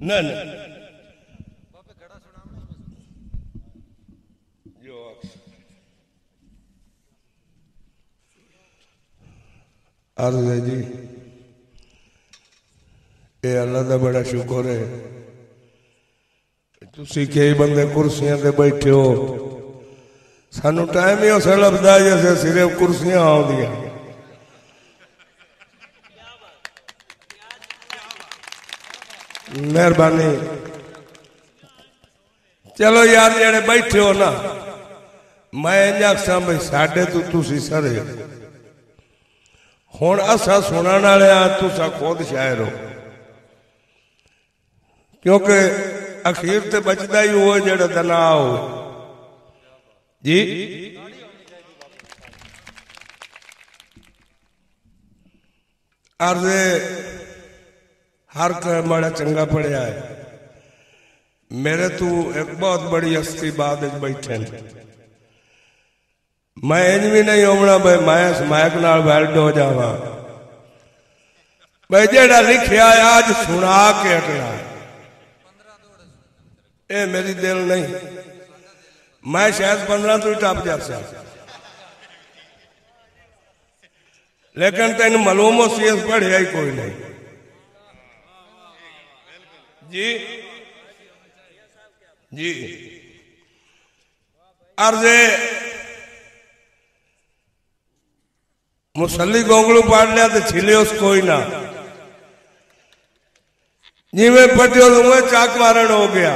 ना ना अर्ज है जी, ये अल्लाह का बड़ा शुक्र है तुसी कई बंदे कुर्सियां ते बैठे हो, सानू टाइम ही उस लभदा जैसे सिर्फ कुर्सियां आउंदियां। मेहरबानी चलो यार जेड़े बैठे हो ना, मैं इंज आखसां भाई साडे तो तुसी सरे हुण असा सुनने वाले तुसा खुद शायर हो, क्योंकि अखीर ते बचदा ही हो जेड़ा तनाव हो जी। अर्ज हर कोई बड़ा चंगा पढ़िया है, मेरे तू एक बहुत बड़ी हस्ती बाद बैठे मैं इंज भी नहीं होना भाई मैं मायक नाल वेल्ड हो जावा भाई जेड़ा लिखिया आज सुना के हटना, ये मेरी दिल नहीं, मैं शायद 15 तो ही टप जा, लेकिन तेन मालूम हो सी पढ़िया ही कोई नहीं जी जी। अर्जे मुसली गोंगलू पाड़ लिया तो छिले उस कोई ना, जिमें पटियो तो चाक मारण हो गया,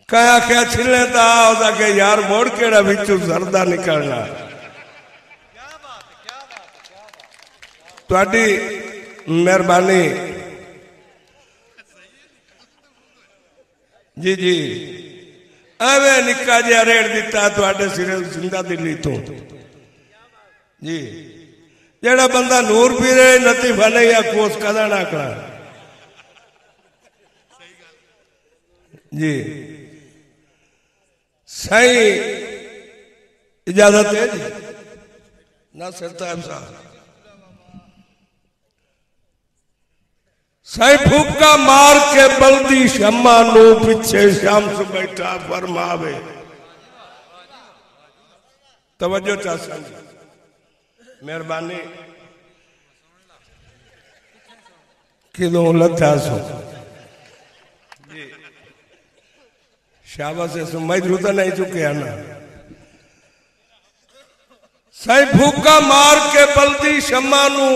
कहा क्या छिले तो के यार मोड़ केड़ा बिचू जरदा निकलना। तुहाडी मेहरबानी जी जी, एवं निक्का जिहा रेट दिता तुहाडे सिरे जिंदा दिल्ली तो जी, जेड़ा बंदा नूर पीरे लतीफा नहीं आखो उसका ना करा जी। सही इजाजत है जी ना सरताब साहब, सही फूका मार के बल्दी शम्मा नू पीछे शम्स बैठा फरमावे। तवज्जो चाचा मेहरबानी किलों लथा सो जी, शाबाश से मजरू तो नहीं चुके ना। सही फूका मार के बल्दी शम्मा नू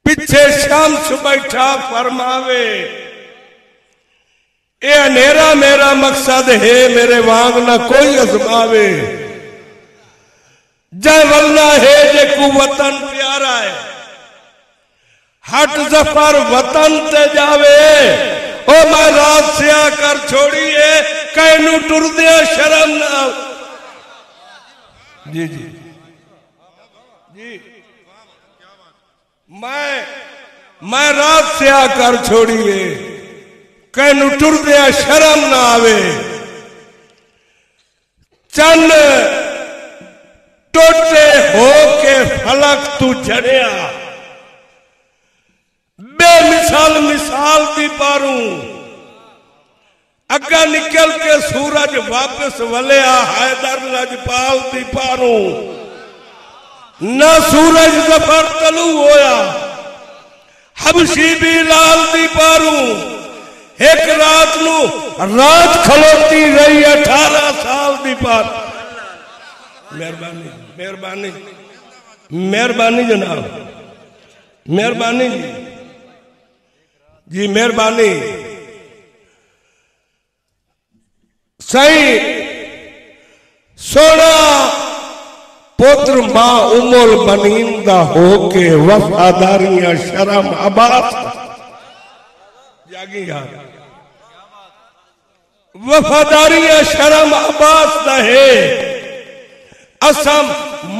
पीछे शम्स बैठा फरमावे, ए अंधेरा मेरा मकसद है मेरे वांग ना कोई अजमावे, जय वल्ला है जे को वतन प्यारा है, हट जफर वतन ते जावे, ओ मैं रात से आकर छोड़िए कैनू टुर दे शर्म ना जी जी जी। मैं रात से आकर छोड़िए कैनू टुर दे शर्म ना आवे, चन टोटे हो के फलक तू जड़िया, बेमिसाल मिसाल दी पारू, अग्गा निकल के सूरज वापस वलिया हैदर लजपाल दी पारू, ना सूरज जफर तलू होया हबशी भी लाल दी पारू, एक रात नू रात खलोती रही 18 साल दी पार। मेहरबानी मेहरबानी मेहरबानी जनाब, मेहरबानी जी मेहरबानी। सही सोना पुत्र मां उमल बनींदा होके वफादारियां शर्म अबास जागी यार, वफादारियां शर्म अबास दहे, असम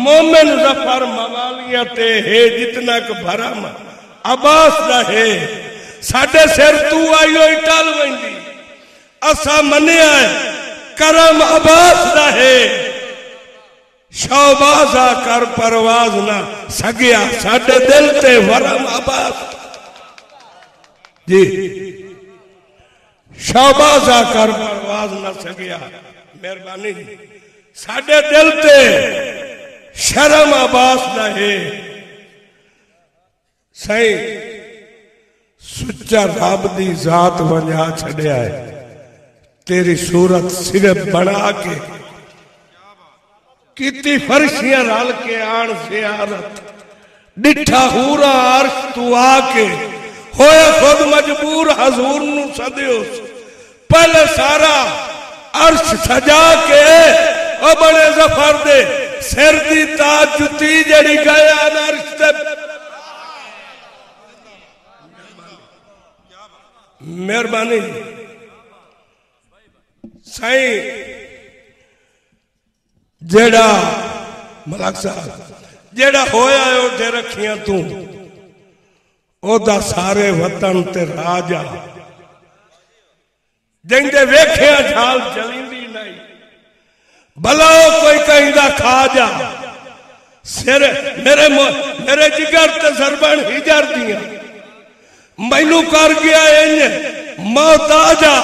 मोमिन जफर मवालियते है जितना क भरम अबास दहे, साडे सिर तू आयो टल वेंदी असा मनिया करम अबास दहे, शौबाजा कर परवाज ना सगिया साडे दिल ते वरम अबास। जी शाबाजा कर परवाज न सकिया मेहरबानी साडे दिल ते शर्म आबास न है सही सुच्चा रब दी जात वंजा छड़िया है तेरी सूरत सिर्फ बना के किती फर्शियां रल के आन जियारत डिठा हूरा अर्श तू आके होया खुद मजबूर हजूर नू सदियो पहले सारा अर्श सजा के ओ बड़े जफर दे सिर दी ताज जुती जड़ी गया अर्श ते मेहरबानी साई जेड़ा मलक साहब जेड़ा होया उठे रखियां तू ओदा सारे वतन ते राजा जिंदे वेखिया झाल जलींदी नहीं भला कोई कहिंदा खा जा सिर मेरे जिगर ते सरबन हिजर दिया मैनू कर गया इंज मौत आ जा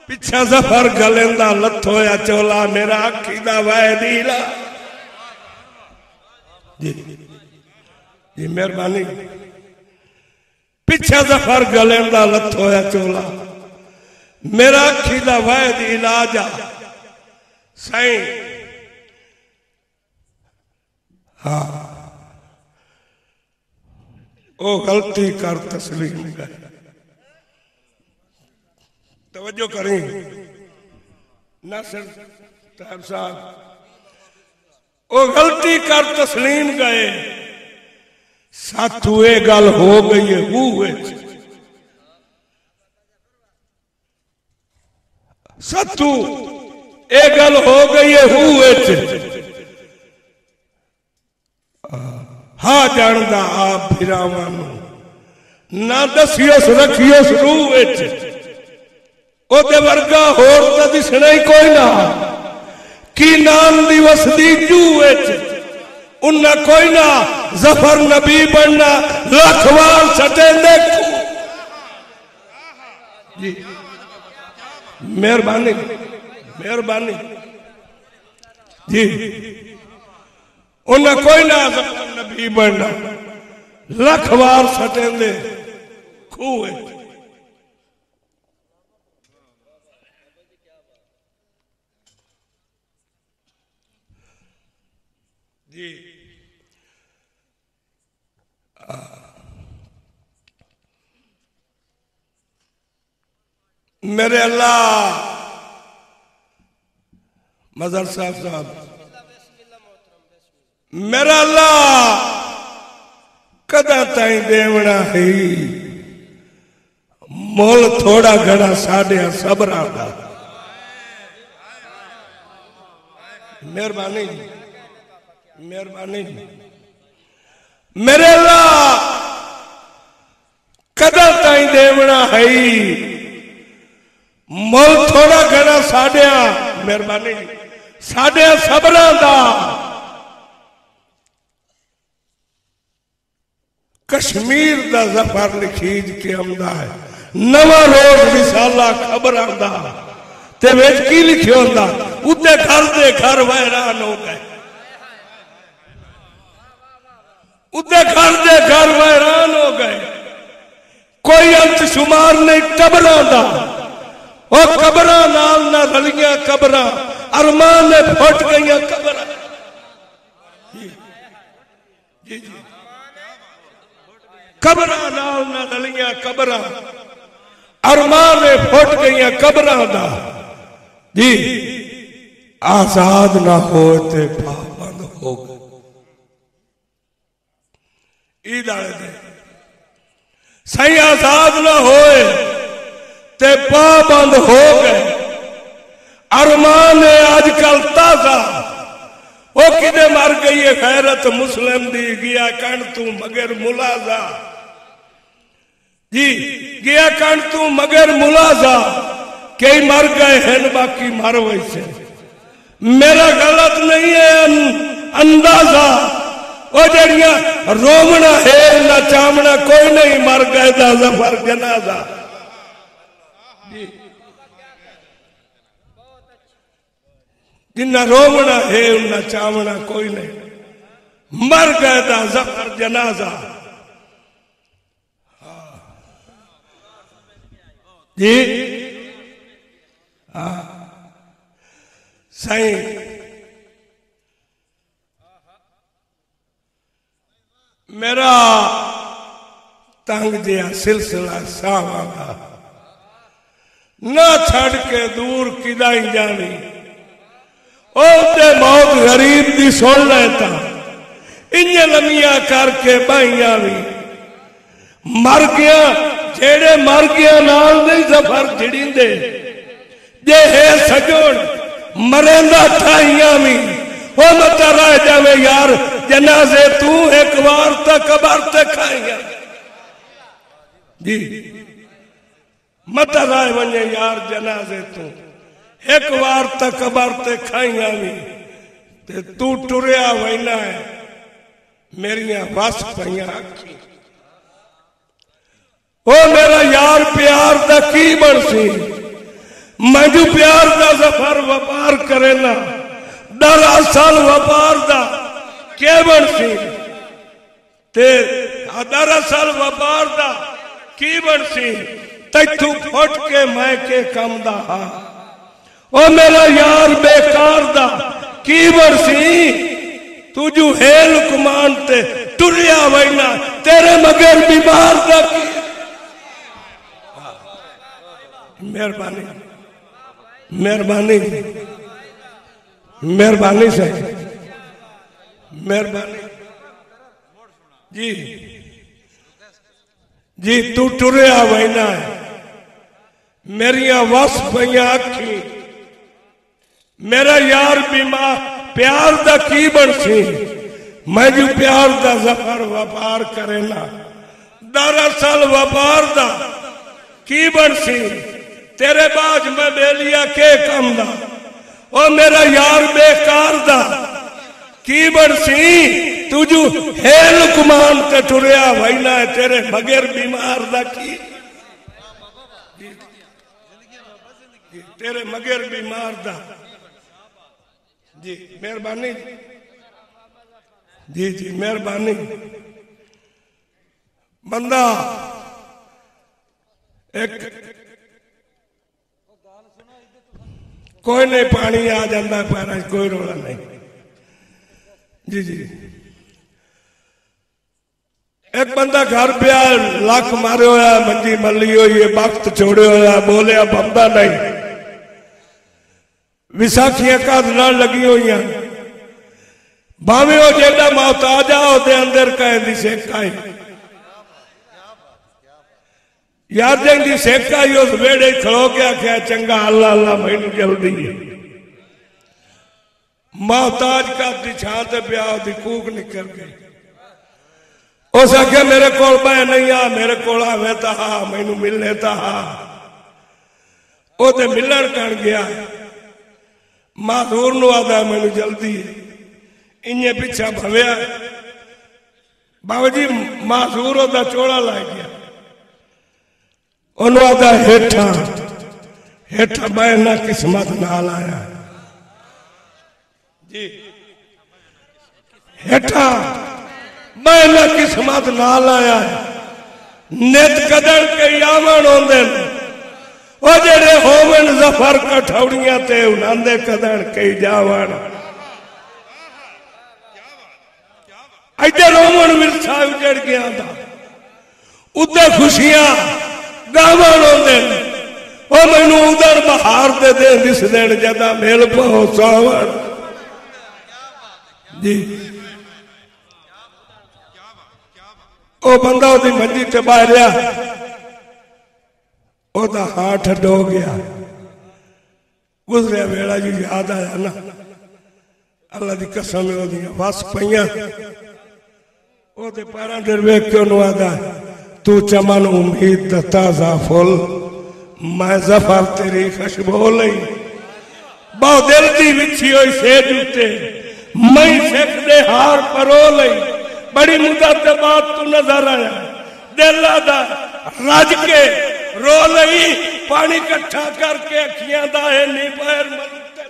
पिछा जफर गलेंदा लथोया चोला मेरा अखी दा वाह दीला जी जी मेहरबानी पिछा जफर गलेंदा लथोया चोला मेरा अखी दा वाह दी इलाज आ सही हाँ ओ गलती कर तस्लीम गए तवज्जो करें नासिर साहब साहब ओ गलती कर तस्लीम गए साथू ये गल हो गई है हुए साथू ये गल हो गई है हुए हा जानदा आप फिरावां ना दसियोस रखियोस रूह ओदे वर्गा होर तां दिसना ही कोई ना की नाम दिवस दी जूए उन्ना कोई ना जफर नबी बनना लखवार सटे देखो जी मेहरबानी मेहरबानी जी उन्ना कोई ना जफर नबी बनना लखवार सटे दे खूह जी मेरे अल्लाह मजर साहब मेरा अल्लाह कदा ताई देवना है मोल थोड़ा घड़ा साढ़े सबरा का मेहरबानी मेहरबानी मेरे अल्लाह कदा ताई देवना है मोल थोड़ा घड़ा साढ़िया मेहरबानी साढ़िया सबरा दा कश्मीर दा जफर लिखीज के आमदा है नवा रोज विसाला खबर आंदा ते विच की लिखियो होंदा उते घर दे घर वैरान हो गए उते घर दे घर वैरान हो गए कोई अंत शुमार नहीं टबरा दा और कबरा नाल ना रलियां कबरा अरमान ने फट गई कबरा जी जी कबरा नाल ना रलियां कबरा अरमान ने फट गई कबरा दा जी आजाद ना हो ते पाबंद हो गए ईद आले दे सही आजाद ना होए ते पाबंद हो गए अरमान है आजकल ताजा वो किदे मर गई है गैरत मुस्लिम दी गया कण तू मगर मुलाजा जी गया कण तू मगर मुलाजा कई मर गए हैं बाकी मर वैसे मेरा गलत नहीं है अंदाजा ओ जड़िया रोमना है ना चामना कोई नहीं, मर गए दा जफर जनाजा। जिन्ना रोमना है उन्ना चावना कोई नहीं, मर गए दा जफर जनाजा। जी हाँ सही मेरा तंग दिया सिलसिला सावागा ना छड़ के दूर किदाई जानी, ओते मौत गरीब दी सुन लेता इन्ने लमिया करके बाइया भी मर गया। जेड़े मर गया नाल नहीं सफर छिड़ींदे, जे है सजोन मरेंदा ठाइया भी ओ मत रह जावे यार जनाजे तू एक बार तक कबर ते खाइया। जी मत रह वने यार जनाजे तू एक बार तक कबर ते खाइया भी, ते तू टुरिया वैना है मेरिया वस पईया अखी। ओ मेरा यार प्यार दा की बनसी, मैनू प्यार दा सफर व्यापार करे ना, दरअसल व्यापार दा के बनसी, ते दरअसल व्यापार दा की बनसी, तैथू फुट के मैं के कम दा हा। ओ मेरा यार बेकार दा की बनसी, तुझू है लुकमान ते टुरिया वैना, तेरे मगर बीमार दा की। मेहरबानी मेहरबानी मेहरबानी से मेहरबानी जी जी तू टुरिया वैना है मेरिया वस पईया अखी। मेरा यार बीमार प्यार दा की बनसी, मैं जो प्यार दा जफर व्यापार करे ना, दरअसल व्यापार दा की बनसी, तेरे बाज में बेलिया के कम दा। ओ मेरा यार बेकार दा की बनसी, तुझू है लुकमान ते टुरिया वैना है, तेरे मगर बीमार दा की, तेरे मगर बीमार दा। जी मेहरबानी जी जी मेहरबानी। बंदा एक कोई नहीं पानी आ जाता पैर, कोई रोला नहीं। जी जी एक बंदा घर पिया लख मारे होया, मंजी मली हुई है, वक्त छोड़े होया, बोलिया बंदा नहीं। विसाखियां कद न लगी हुई, भावे वो जेड़ा मोहताज आ ओदे अंदर कहती सिख आई यार, जी सिख आई उस वेड़े खलो के आख्या चंगा अल्लाह अल्लाह मैनू जल्दी है। मोहताज का छां ते पिया ओदी कूक निकल गई। उस आख्या मेरे को बह नहीं आ, मेरे को आवे तो हा, मैनू मिलने तो हा। वो तो मिलन कर गया, माधूर नु आदा मैनू जल्दी है, इन्ने पिछा भव्या। बाबा जी माधूर ओदा चोला ला गया, आदा हेठा हेठा मैं ना किस्मत नाल आया जी, हेठा मैं ना किस्मत नाल आया। नित कदर के यामन होंदे ओ जेड़े होवन जफर कठौड़ियां ते उन्हां कदर कई जावन। इधर होवन विरसा उजड़ गया था, उधर खुशियां गावन होंदे। ओ मैनू उधर बहार दे दे दिस दिन जदा मेल पाओ सावन जी। ओ बंदा ओदी मंजी ते बाहरिया, ओदा हाथ डो गया। गुजरिया वेला जी याद आया ना, अल्लाह की कसम ओदियां वस पईयां। ओदे पैरां दे वेख के ओनू आदा तू चमन उम्मीद दा ताजा फुल, मैं जफर तेरी खुशबू लई। बहु दिल दी विछी होई सेज उत्ते मैं सिख दे हार परो लई। बड़ी मुद्दत के बाद तू नजर आया, दिल दा रज के रो लई, पानी इकट्ठा करके अखियां दा है नी पैर मलते।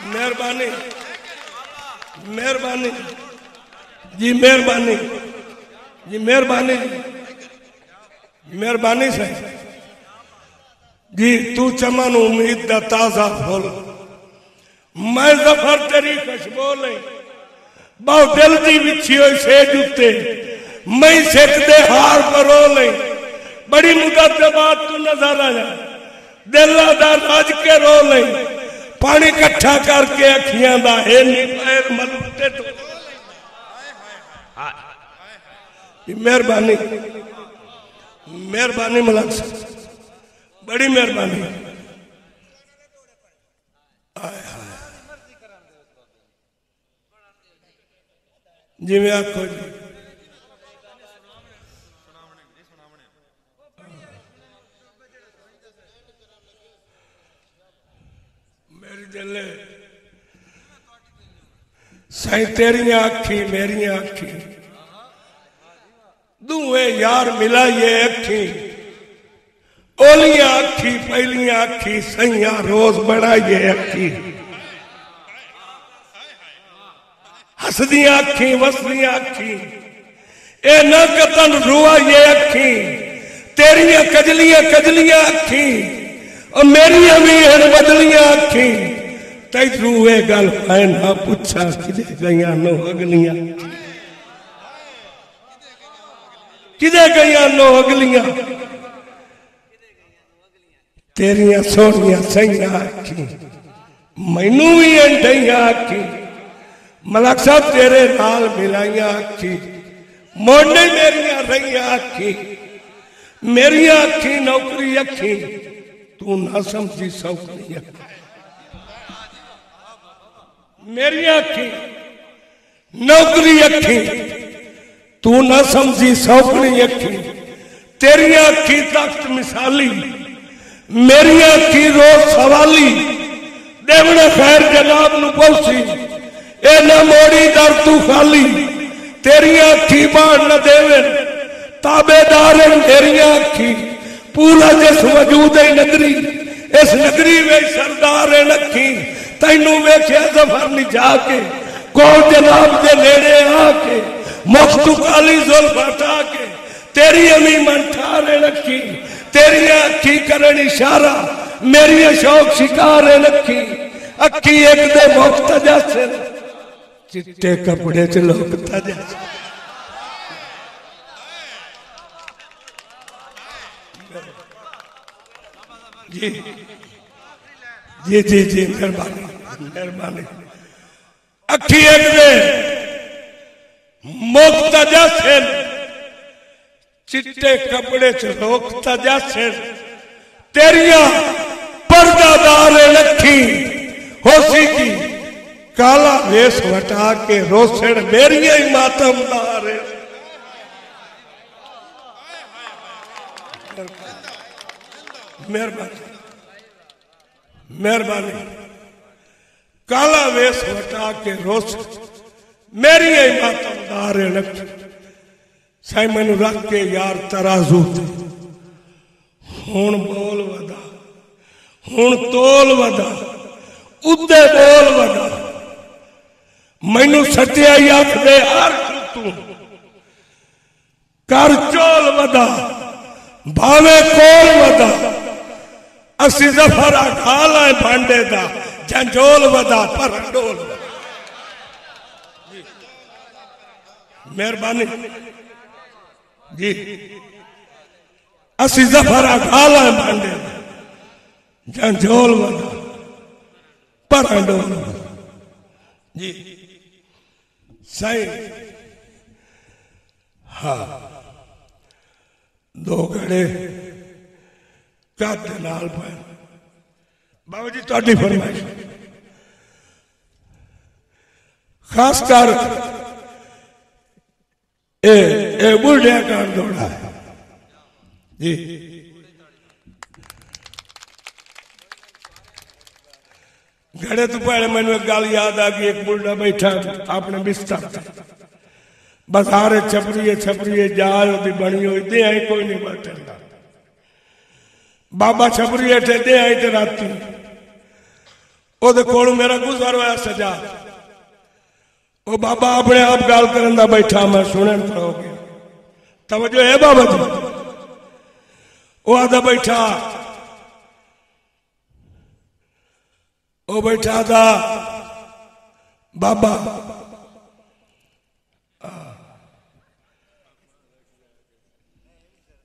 मेहरबानी मेहरबानी जी, मेहरबानी जी, मेहरबानी मेहरबानी से जी। तू चमन उम्मीद दा ताजा फुल, मैं जफर तेरी खुशबू ले, बहुत दिल दी विछी हुई सेज उत्ते मैं सिख दे हार परो ले। बड़ी मुद्दत के बाद तू नजर आया, दिल दा रज के रो ले, पानी इकट्ठा करके अखियां दा है नी पैर मलते। तो मेहरबानी मेहरबानी मलक साहब, बड़ी मेहरबानी। जी मैं आखो जी, मेरी दिल साई तेरिया आखी मेरिया आखी दुए यार मिला ये अखी, ओलिया अखी पहलिया अखी सैया रोज बड़ा ये अखी, हसदिया अखी वसदिया अखी ए न कतन रुआ ये अखी, तेरिया कजलिया कजलिया अखी और मेरिया भी हैं बदलिया अखी। तैरू ये गल मैं ना पूछा किदे गईया नो अगलियां, किदे गईया नो अगलियां, तेरिया सोनिया सैया आखी मैनू भी अंडइया आखी, मलक साहब तेरे नाल मिलाइया आखी, मोड़े मेरिया रहिया आखी, मेरिया आखी नौकरी अखी, तू ना समझी सौकरी अखी, मेरिया अखी नौकरी अखी, तू ना समझी सौकरी अखी, तेरिया अखी तख्त मिसाली, मेरिया अखी रोज सवाली, देवना खैर जनाब नू पहुंची ए न मोड़ी दर तू खाली, तेरिया अखी बाढ़ न देवे ताबेदार मेरिया अखी, पूरा जिस वजूद है नगरी, इस नगरी में सरदार है नखी, तैनू वेख्या जफर नहीं जाके कौन जनाब के नेड़े आके मुफ्तु काली जुल्फ हटा के, तेरी अमी मन ठारे रखी, तेरी अखी करन इशारा, मेरी शौक शिकार रखी, अखी एक दे मुख्तजा से चिट्टे कपड़े च लोकता जैसे। जी जी जी जी मेहरबानी मेहरबानी। अखी एक दे मुख्तजा से चिट्टे कपड़े च लोकता से, तेरिया पर्दादार लखी होसी की, काला वेश वटा के रोसण मेरिया ही मातमदार। मेहरबानी मेहरबानी। काला वेश वटा के रोस मेरी ही मातमदार लखी, साई मैनू रख के यार तराजू ते, हुण बोल वदा हुण तोल वदा उदे बोल वदा, मैनू सत्याई आख दे हर तू कर चोल वदा भावे कोल वदा, असी जफरा खा लाए भांडे दा झंझोल वदा पर डोल। मेहरबानी जी। असी जफरा खा लाए भांडे झंझोल वदा पर डोल जी। सही हाँ, दो घड़े काते नाल पाए। बाबा जी तुहाडी फरमाइश खासकर ए बुढ़िया का दौड़ा है जी। घड़े तो पहले मैंने एक गल याद आ गई। एक बुढ़ा बैठा अपने बिस्तर बसारे छपरीए जाल ओदी बनी हुई दे आई कोई नहीं बैठे। बाबा छपरीए थे दे आई ते राती ओदे कोल मेरा गुजर होया सजा। ओ बाबा अपने आप गल करन दा बैठा, मैं सुने पड़ो गया। तवज्जो है बाबा जी। ओ आदा बैठा, ओ बैठा था बाबा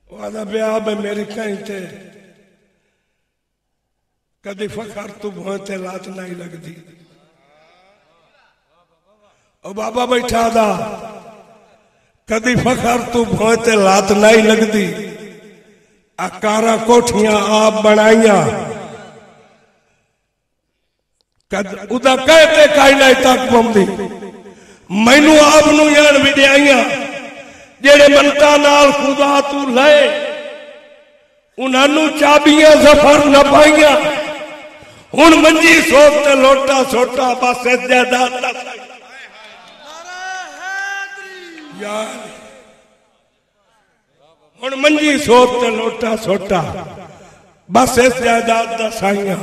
वादा ब्याह में मेरी कहीं थे कदी फखर तू भोते लात नहीं लगती। ओ बाबा बैठा था कदी फखर तू भोते लात नहीं लगती। अकारा कोठियां आप बनाइया उदा कहते काई नहीं तक पौंदी। मैनू आप नू यान विद्याइया जेड़े मनता नाल खुदा तू ले उन्होंने चाबियां सफर न पाइया। हुण मंजी सोते लोटा सोटा बस जायदाद यार। हुण मंजी सोते लोटा सोटा बस इस जायदाद दा साइया।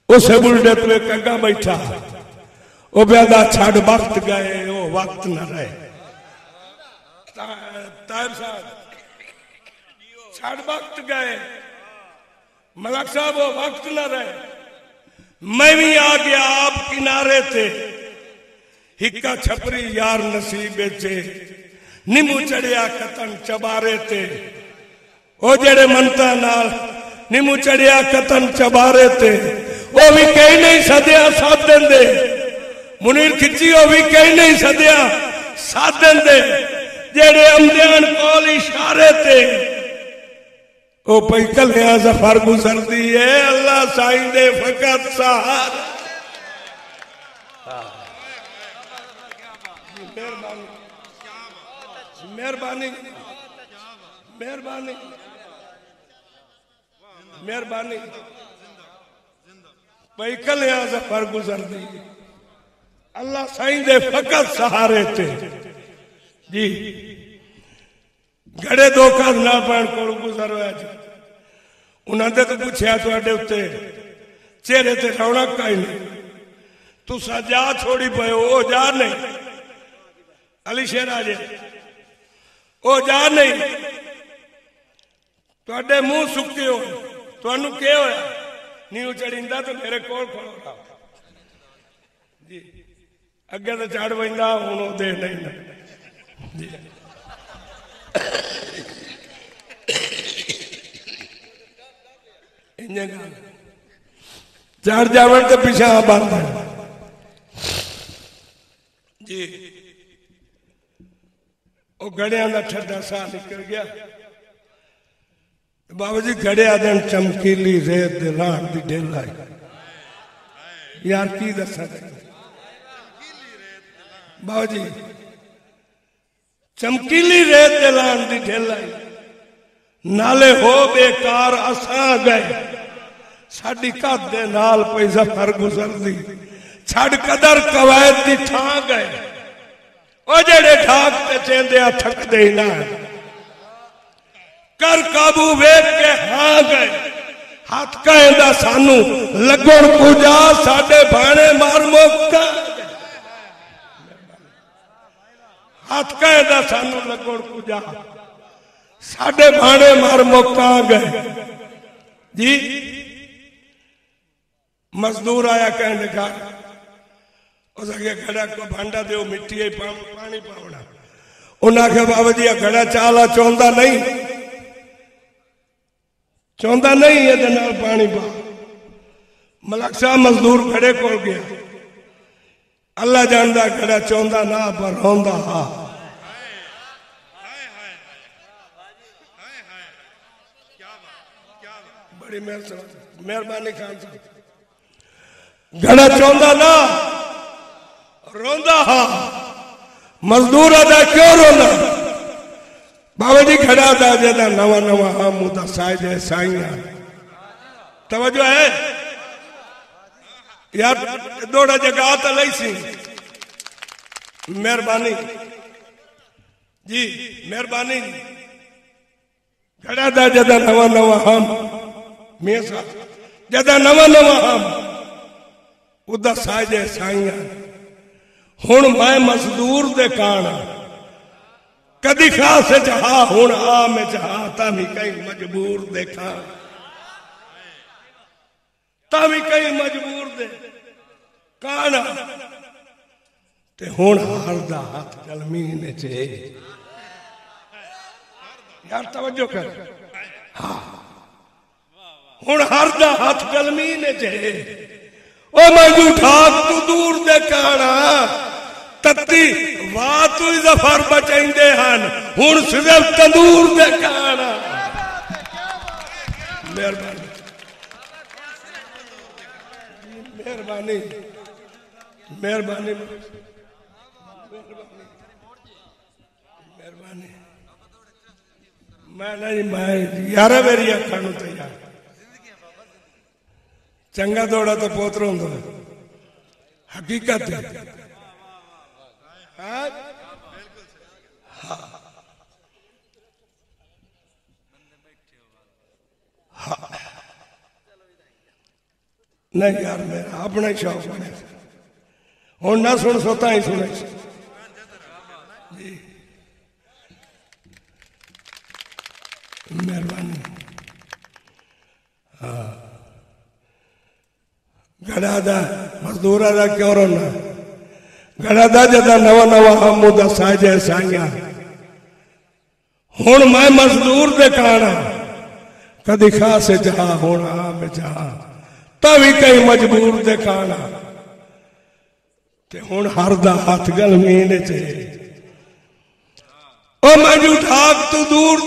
उस बुढ़े तू एक अगा बैठा वो ब्यादा छड़ वक्त गए वो वक्त न रहे। ताहिर साहब छड़ वक्त गए, मलक साहब वो वक्त न रहे। मैं भी आ गया आप किनारे थे, हिक्का छपरी यार नसीबे चे निमू चढ़िया कतन चबारे थे। ओ जेड़े मनता नाल निमू चढ़िया कतन चबारे थे वो भी कहीं नहीं सदिया साथ देंदे। मुनीर खिची वो भी कहीं नहीं सदिया साथ देंदे। जेड़े अमदियान कोल इशारे थे ओ पई कलिया सफर गुजरदी है। अल्लाह साईं दे फकत सहार मेहरबानी मेहरबानी मेहरबानी पई कलिया सफर गुजरदी। अल्लाह साईं दे फकत सहारे थे जी। घड़े धोखा ना पैन को गुजर होया जी। उन्होंने तो पूछया तुहाडे उत्ते चेहरे ते रौनक काई नहीं, तुसा जा छोड़ी पे ओ जा नहीं। अली शेरा जी ओ जा नहीं, तुहाडे मुंह सुक्के हो, तुहानू के होया नींव चढ़ींदा तो मेरे कोल खड़ो रहा जी। अगे तो चढ़ पैंदा हुण ओ दे नहीं जी। चढ़ जावन तो पिछा बंद जी। वो घड़िया का ठंडा सा निकल गया। बाबा जी घड़िया दिन चमकीली रेत दे राह दी ढेल आई। यार की दसा बाबा जी चमकीली रेत दे लान दी ढेल आई। नाले हो बेकार असा गए साडी कद दे नाल पई सफर गुजरदी। छड़ कदर कवायद दी ठा गए ओ जेड़े ठाक ते चेंदे थकदे ही ना। कर काबू वेख के हाँ गए हाथ कहदा सानू लगण पूजा साडे भाणे मार मोका। हाथ कहदा सानू लगण पूजा साडे भाणे मार मोका गए जी। मजदूर आया कहने लगा उस आगे घड़ा को भांडा दो मिट्टी पानी पावना। उन्हें आख्या बाबा जी घड़ा चाला चाहता नहीं, चाहता नहीं ये पानी पा। मलक साहब मजदूर घड़े को गया। अल्लाह जानता घड़ा चाहता ना पर रोंदा हा। बड़ी मेहरबानी खान साहब। घड़ा चाहता ना रोंदा हा। मजदूर अदा क्यों रोना बाबा जी घड़ा दा जदा नवा नवा हम साइज साइया। तवज्जो है यार थोड़ा जगह तो ली सी, मेहरबानी जी, मेहरबानी जी। घड़ा दा जदा नवा नवा हम मियां साहब जदा नवा नवा हम उदा साजे साइया हुण मैं मजदूर दे कान कदी खास चाह हुण आ में चाह तामी कई मजबूर देखा तामी कई मजबूर दे कान ते हुण हार दा हाथ कलमी ने चे। यार तवज्जो कर, हाँ हुण हार दा हाथ कलमी ने चे। ओ मैं ठाक तू दूर दे काना तत्ती वाह तू जफर बचेंदे हन हुण सिर्फ तंदूर दे काना। मेहरबानी मेहरबानी मेहरबानी मेहरबानी। मैं नहीं मैं यार मेरी अखा नूं तैयार चंगा दौड़ा तो पोतर होंदा हकीकत है। नहीं यार मेरा अपना ही शौक बने हूं ना सुन सोता ही सुने जी। मेहरबानी। हाँ घड़ा दा मजदूरा दा क्यों रोना घड़ा दा जदा नवा नवा हम उदा साजे साइया हुण मैं मजदूर दे काना कदी खास जा हुण आ में जा तभी कई मजबूर दे काना ते हुण हर दा हाथ गलमी ने चे। ओ मैं ठाक तू दूर